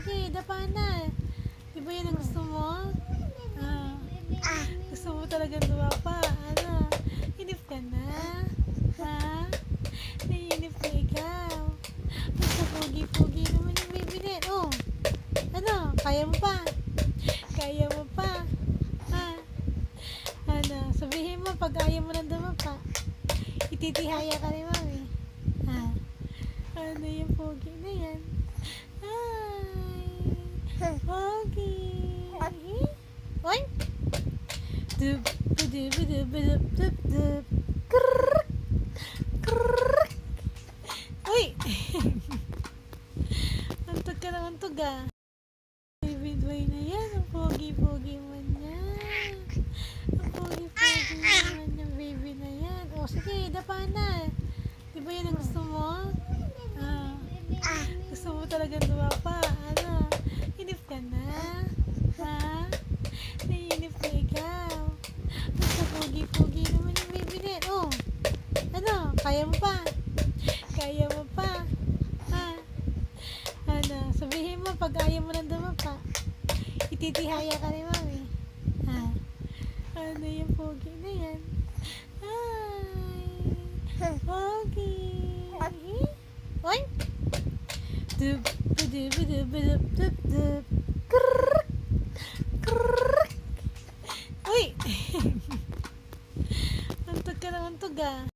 sige, dapa na. Di ba yan ang gusto mo? Gusto mo talagang dumapa. Ano? Inip ka na? Ha? Naiinip ka ikaw. Basta pogi-pogi naman yung baby net. Oh, ano? Kaya mo pa? Kaya mo pa? Ha? Ano? Sabihin mo pag ayaw mo nang dumapa. Ititihaya ka ni mami. Ha? Ano yung pogi na yan? Ay, pogi. Oy! Dub, dub, dub, dub, dub, dub. Krrrk! Krrrk! Uy! Antog ka naman tog ah. Baby boy na yan. Ang pogi-pogi man yan. Ang pogi-pogi naman yung baby na yan. O sige, dapa na. Di ba yan ang gusto mo? Gusto mo talagang dumapa. Ano? Inip ka na? Ha? Naiinip ka ikaw. Basta pogi-pogi naman yung baby net. Oh, ano? Kaya mo pa? Kaya mo pa? Ha? Ano? Sabihin mo pag ayaw mo nang dumapa. Ititihaya ka ni mami. Ha? Ano yung pogi na yan? Ay, pogi. Oy! Dub, dub, dub, dub, dub, dub.